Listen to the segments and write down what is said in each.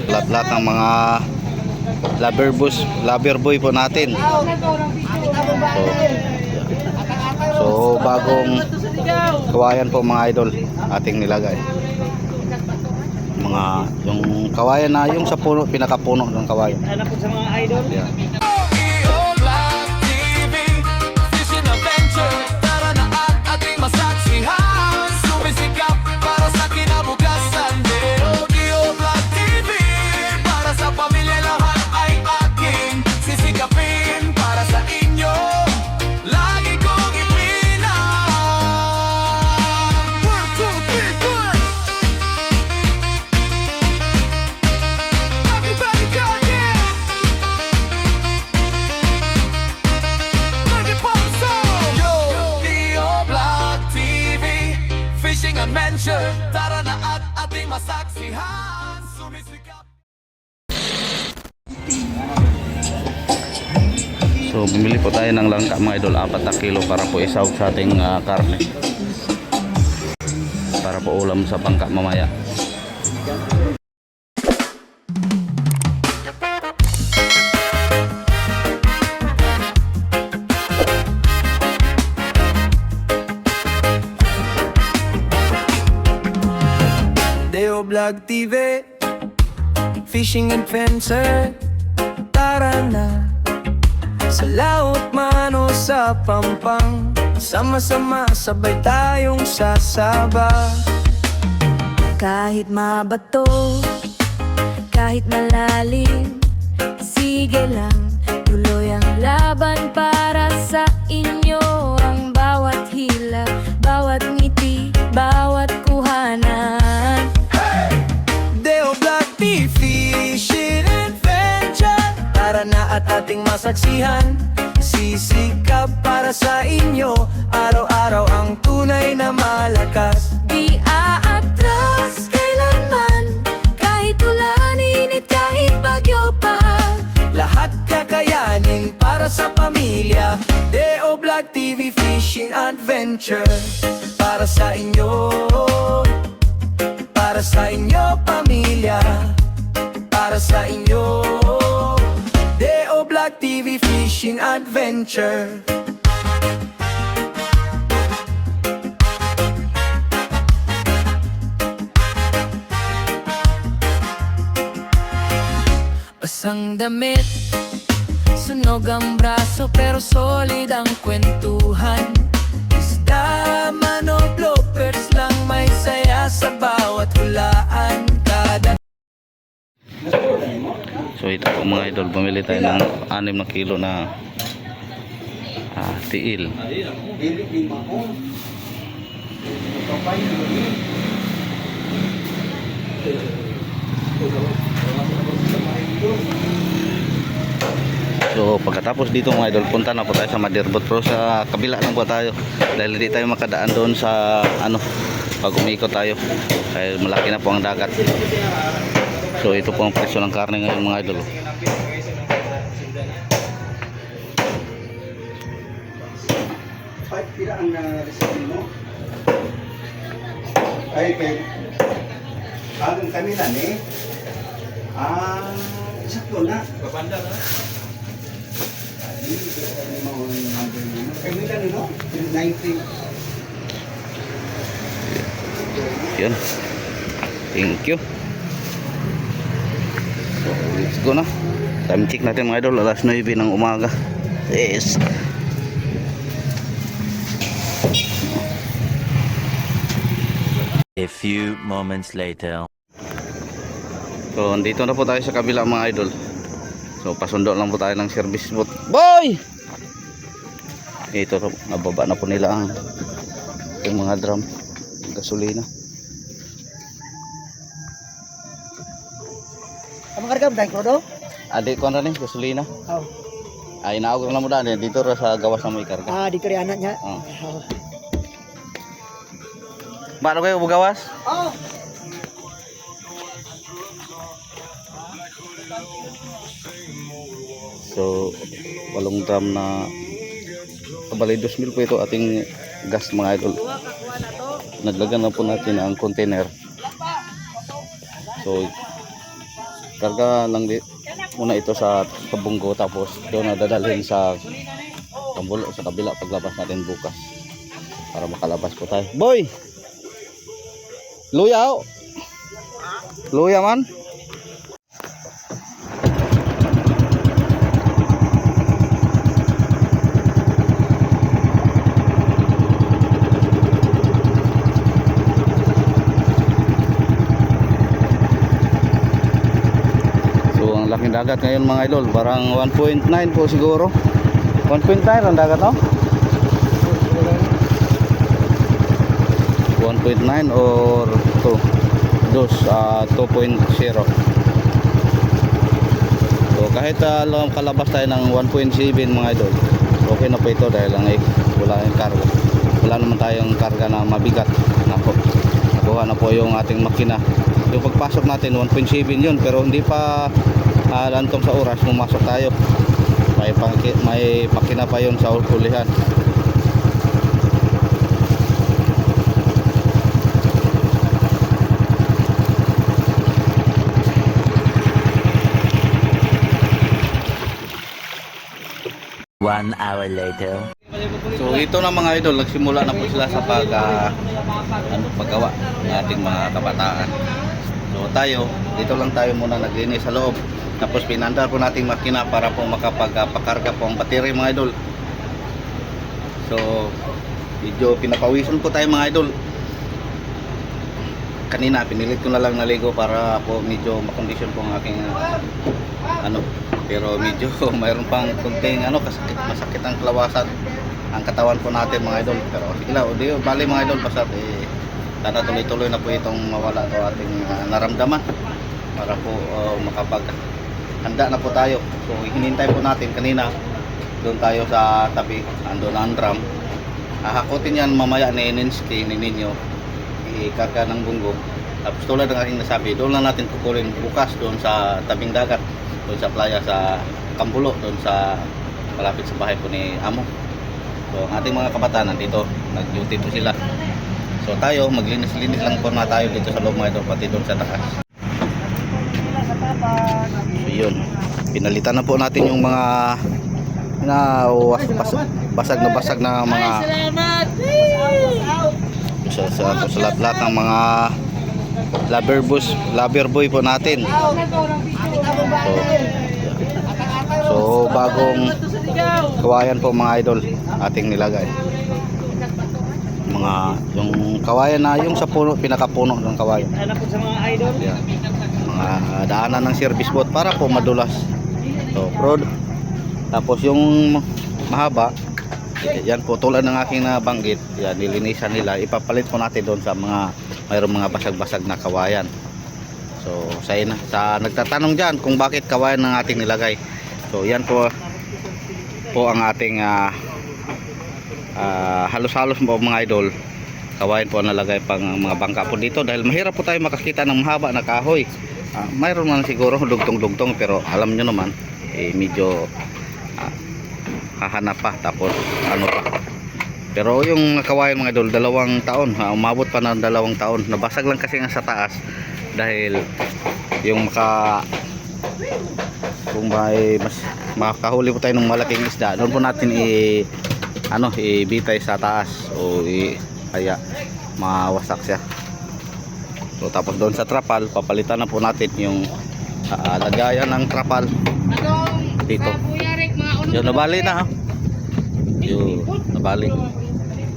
Lahat ng mga lover boy po natin. So bagong kawayan po mga idol ating nilagay. Mga yung kawayan na yung sa puno, pinakapuno ng kawayan. Alam po sa mga idol. Yeah. Tara na at ating masaksihan, sumisikap. So bumili po tayo ng langka mga idol, 4 na kilo para po isawag sa ating karne. Para po ulam sa bangka mamaya. Deo Vlog TV, Fishing Adventure. Tara na sa laot man o sa pampang, sama-sama sabay tayong sasaba. Kahit mabato, kahit malalim, sige lang, tuloy ang laban para sa inyo. Ang bawat hila, bawat ngiti, bawat kuhanan. Deo Vlog TV, Fishing Adventure. Tara na at ating masaksihan, sisikap para sa inyo, araw-araw ang tunay na malakas. Di aatras kailanman, kahit ulan, init, kahit bagyo pa. Lahat kakayanin para sa pamilya. Deo Vlog TV, Fishing Adventure. Para sa inyo, para sa inyo pamilya, para sa inyo. Deo Vlog TV, Fishing Adventure. Basang damit, sunog ang braso, pero solid ang kwentuhan. Isda man o bloopers lang, may saya sa bawat hulaan. Kada So ito po mga idol, bumili tayo ng 6 na kilo na tiil. So pagkatapos dito mga idol, punta na po tayo sa Madirbot, pero sa kabila lang po tayo dahil hindi tayo makadaan doon sa pag umikot tayo dahil malaki na po ang dagat. So ito po ang presyo ng karne ngayon mga idol. Pila ang reserve mo? Ay, kami na ni. Sakto na. Babanda na. Kami na ni, no? 90. Yan. Thank you. So, let's go na. Time check natin mga idol, alas 9 ng umaga. Yes. A few moments later. So, andito na po tayo sa kabila mga idol. So, pasundo lang po tayo ng service boat. Boy! Ito, nababa na po nila yung mga drum, gasolina. Ang karga ba ko do? Adik ko na rin, gasolina. Oh. Ay, naawag lang mo daan. Dito sa gawas na may karga. Dito rin anak niya. Oh. Baano kayo bugawas? Oh. So, 8 drum na bali 2,000 po ito ating gas mga idol. Naglagan na po natin ang container. So karga lang muna ito sa Kabunggo, tapos doon na dadalhin sa Kambulo sa kabila paglabas natin bukas para makalabas po tayo. Boy! Luya oh! Luya man! Laking dagat ngayon mga idol, parang 1.9 po siguro. 1.9 ang dagat, no? 1.9 or 2.0. So kahit kalabas tayo ng 1.7 mga idol, okay na po ito dahil lang wala yung karga. Wala naman tayong karga na mabigat. Nakuha na po yung ating makina. Yung pagpasok natin 1.7 yun, pero hindi pa lantong sa oras pumasok tayo. May pakina pa yun sa hulihan. One hour later. So ito na mga idol, nagsimula na po sila sa paggawa ng ating mga kabataan. So tayo, dito lang tayo muna naglinis sa loob. Tapos pinandar po nating makina para po makapagpakarga po ang battery mga idol. So medyo pinapawisan po tayo mga idol. Kanina pinilit ko na lang naligo para po medyo makondisyon po ang aking pero medyo mayroon pang kunting masakit ang kalawasan ang katawan po natin mga idol. Pero sige lang, bali mga idol, basta sana tuloy-tuloy na po itong mawala to ating naramdaman para po handa na po tayo. So hinintay po natin kanina doon tayo sa tabi, andun ang drum. Hahakutin yan mamaya ni Ninsky, ni Ninyo, ikarga ng bunggo. Tapos tulad ng aking nasabi, doon lang natin kukulin bukas doon sa tabing dagat, doon sa playa sa Kambulo, doon sa malapit sa bahay po ni Amo. So ang ating mga kabataan nandito, nag-duty po sila. So tayo, maglinis-linis lang po na tayo dito sa loob mga idol, pati doon sa taas. So yun, pinalitan na po natin yung mga basag na mga sa lahat ng mga lover boy po natin. So bagong kawayan po mga idol ating nilagay. Yung kawayan na yung sa puno, pinakapuno ng kawayan. Ano po sa mga idol? Yeah. Mga daanan ng service boat para po madulas. So prod. Tapos yung mahaba, yan po tulad ng aking nabanggit, yan nilinisan nila, ipapalit po natin doon sa mayroong mga basag-basag na kawayan. So sa nagtatanong diyan kung bakit kawayan ng ating nilagay. So yan po ang ating halos-halos po mga idol, kawayan po nalagay pang mga bangka po dito dahil mahirap po tayo makakita ng mahaba na kahoy. Mayroon man siguro dugtong-dugtong, pero alam nyo naman medyo hahanap pa, tapos pa. Pero yung kawayan mga idol, 2 taon, umabot pa ng 2 taon. Nabasag lang kasi nga sa taas dahil yung kung mas makahuli po tayo ng malaking isda, doon po natin ibitay sa taas o kaya mawasak siya. So tapos doon sa trapal, papalitan na po natin yung lagayan ng trapal dito. Yung nabali na, yung nabali.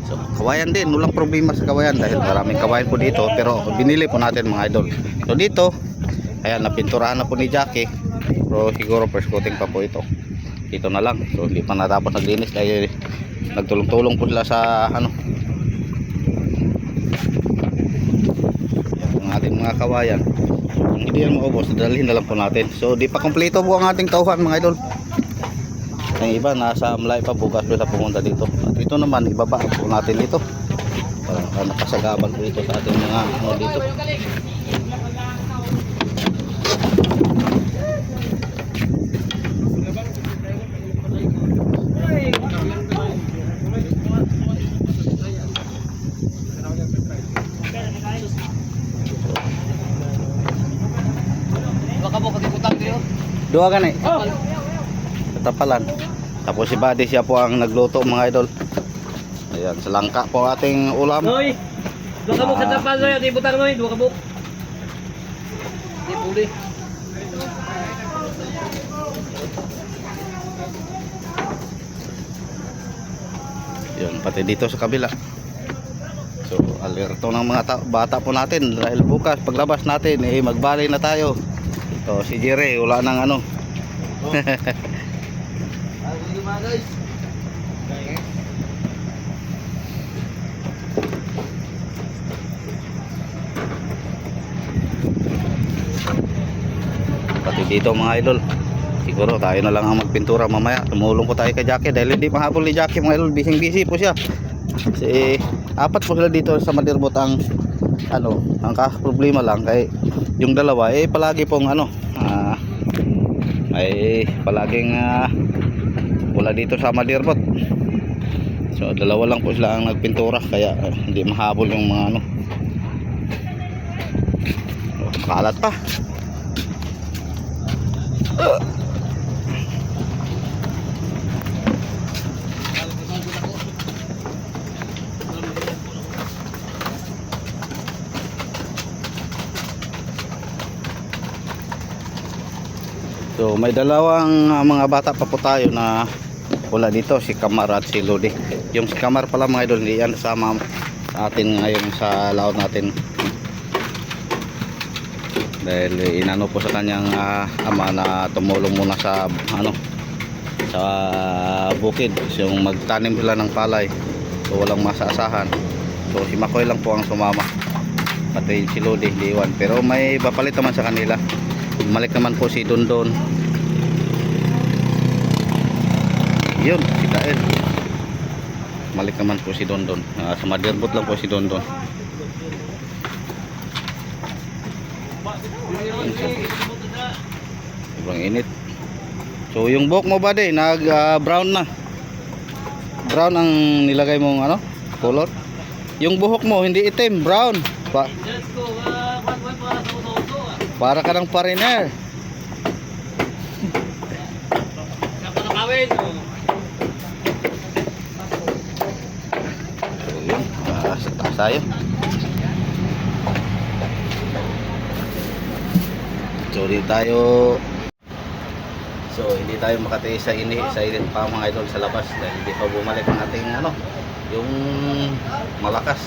So kawayan din, walang problema sa kawayan dahil maraming kawayan po dito, pero binili po natin mga idol. So dito, ayan, napinturahan na po ni Jackie, pero siguro first coating pa po ito. Ito na lang, so hindi pa natapos naglinis dahil nagtulong-tulong po sila sa ang ating mga kawayan. Kung hindi yan maubos, dalhin na lang po natin. So di pa kompleto po ang ating tauhan mga idol. Ang iba nasa Amlay pa, bukas po sa pumunta dito. At ito naman, ibaba po natin dito para nakasagabal po ito sa ating mga dito. Dua gani. Katapalan. Tapos si Buddy siya po ang nagluto mga idol. Ayan, sa langka po ating ulam. Noy. Dua kabuk sa tapan noy, di butang noy, dua kabuk. Di puli. Yun, pati dito sa kabila. So, alerto ng mga bata po natin dahil bukas paglabas natin magbalik na tayo. So, si Jerry wala nang ano. Pati dito mga idol. Siguro tayo na lang ang magpintura mamaya. Tumulong po tayo kay Jackie dahil hindi mahapon ni Jackie mga idol. Busy po siya. Kasi apat po sila dito sa Madirbot ang ano, ang problema lang kay yung dalawa palagi pong ano palaging wala dito sa Madirbot. So dalawa lang po sila ang nagpintura kaya hindi mahabol yung mga ano. Kalat pa. So may dalawang mga bata pa po tayo na wala dito, si Kamar at si Lodi. Yung si Kamar pala mga idol, hindi yan sama sa atin ngayon sa laot natin. Dahil inano po sa kanyang ama na tumulong muna sa ano, sa bukid. So, yung magtanim sila ng palay. So walang masaasahan. So si Makoy lang po ang sumama. Pati si Lodi, hindi iwan. Pero may papalit naman sa kanila. Bumalik naman po si Dondon. Yun, si Kael. Bumalik naman po si Dondon. Sa Madirbot lang po si Dondon. Ibang init. So yung buhok mo ba nag brown na. Brown ang nilagay mong ano, color. Yung buhok mo hindi itim, brown. Para ka ng foreigner. So yun, sa taas tayo. So hindi tayo makatiis sa init pa mga idol sa labas dahil hindi pa bumalik ang ating ano, yung malakas,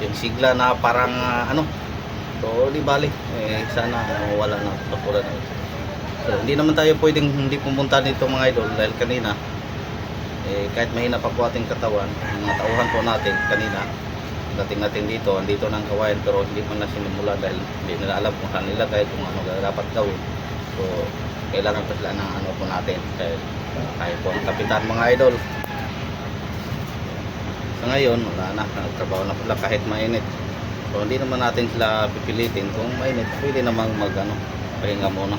yung sigla na parang ano. So di balik, sana wala na tulad. So hindi naman tayo pwedeng hindi pumunta dito mga idol dahil kanina kahit mahina pa po ating katawan, mga tauhan po natin kanina dating natin dito, andito ng kawayan pero hindi pa na sinimula dahil hindi nila alam kung saan nila kahit kung ano dapat gawin. So kailangan pa sila ng ano po natin dahil tayo po ang kapitan mga idol. Sa ngayon wala na, nagtrabaho na pala kahit mainit. So hindi naman natin sila pipilitin kung mainit, pwede namang mag-ano, pahinga muna.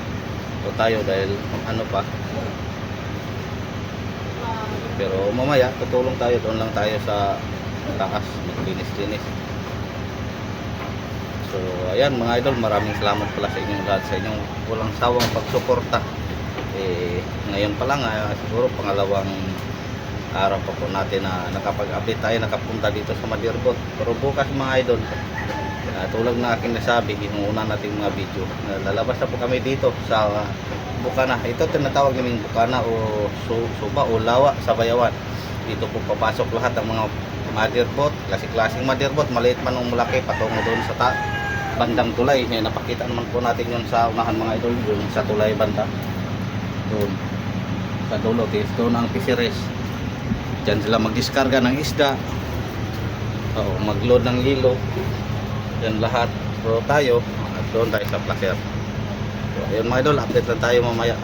So tayo dahil ano pa. Pero mamaya tutulong tayo, doon lang tayo sa taas, maglinis-linis. So ayan mga idol, maraming salamat pala sa inyong lahat, sa inyong walang sawang pagsuporta. Ngayon pa lang siguro pangalawang araw pa po natin na nakapag-update tayo, nakapunta dito sa Madirbot. Pero bukas mga idol, tulad na aking nasabi, yung una nating mga video, lalabas na po kami dito sa Bukana. Ito tinatawag naming Bukana o Suba o Lawa sa Bayawan. Dito po papasok lahat ng mga Madirbot, klaseng Madirbot, maliit man o malaki, patungo doon sa bandang tulay. Napakita naman po natin yun sa unahan mga idol, yun sa tulay banda. Doon sa dulo, doon ang fisheries. Diyan sila magdiskarga ng isda, mag-load ng hilo, yan lahat. Pero tayo, doon tayo sa placer. So ayun mga idol, update lang tayo mamaya.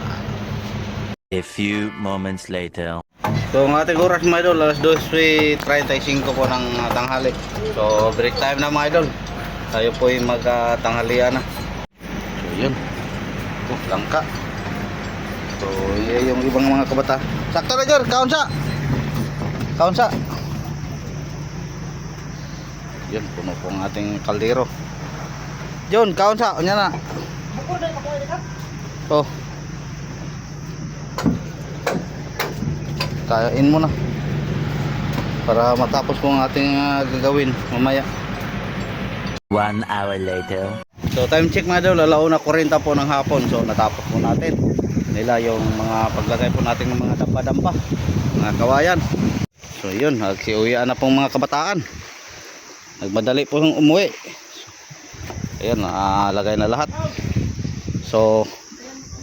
A few moments later. So ang ating oras mga idol, alas 2:35 po ng tanghali. So break time na mga idol. Tayo po ay magtanghalian na. So yun, langka. So yung ibang mga kabata. Sakto na Jor, kaunsa. Yun, puno po ang ating kaldero. Yun, kaon sa, kanya na. Oh. Kain mo na. Para matapos po ang ating gagawin mamaya. 1 hour later. So time check mga idol, alauna 40 po ng hapon. So natapos po natin nila yung mga paglagay po natin ng mga dampa-dampa, mga kawayan. So yun, nagsiuwian na pong mga kabataan. Nagmadali po yung umuwi. Ayan, lagay na lahat. So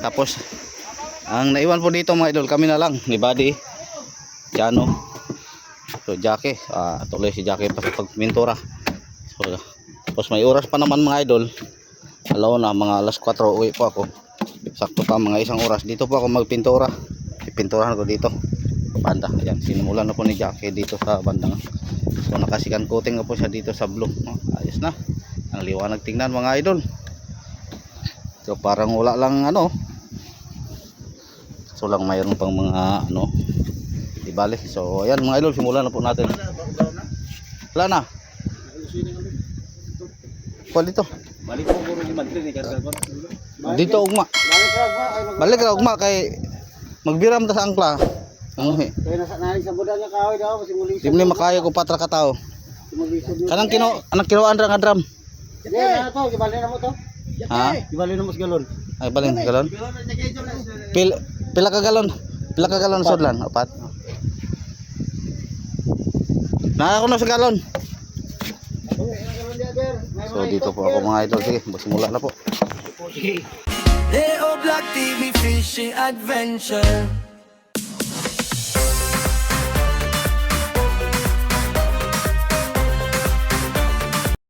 tapos ang naiwan po dito mga idol, kami na lang ni Buddy, Jano, so Jackie, tuloy si Jackie pa sa pagpintura. So tapos may oras pa naman mga idol, alauna mga alas 4 uwi po ako. Sakto pa mga isang oras dito po ako magpintura. Ipinturahan ko dito banda. Ayan, sinimulan na po ni Jackie dito sa bandang. So nakasikan coating na po siya dito sa blue. Ayos na, ang liwanag tingnan mga idol. So parang wala lang ano, so lang mayroon pang mga ano, di bale. So ayan mga idol, simulan na po natin. Wala na. Kuha dito. Balik ko puro ni Madrid ni karga ko. Dito ugma. Balik ra ugma kay magbiram ta sa angkla. Umuhi. Kaya nasa nahin sa budan niya kahoy daw kasi muli. Di mo makayo ko patra ka tao. Kanang kinuan ra nga drum. Sige na to, gibali na mo to. Ha? Gibali na mo sa galon. Ay balin galon. Pila ka galon? Pila ka galon sudlan? Apat. Na ako na sa galon. So dito po ako mga idol. Sige, magsimula na po. Deo Black TV Fishing Adventure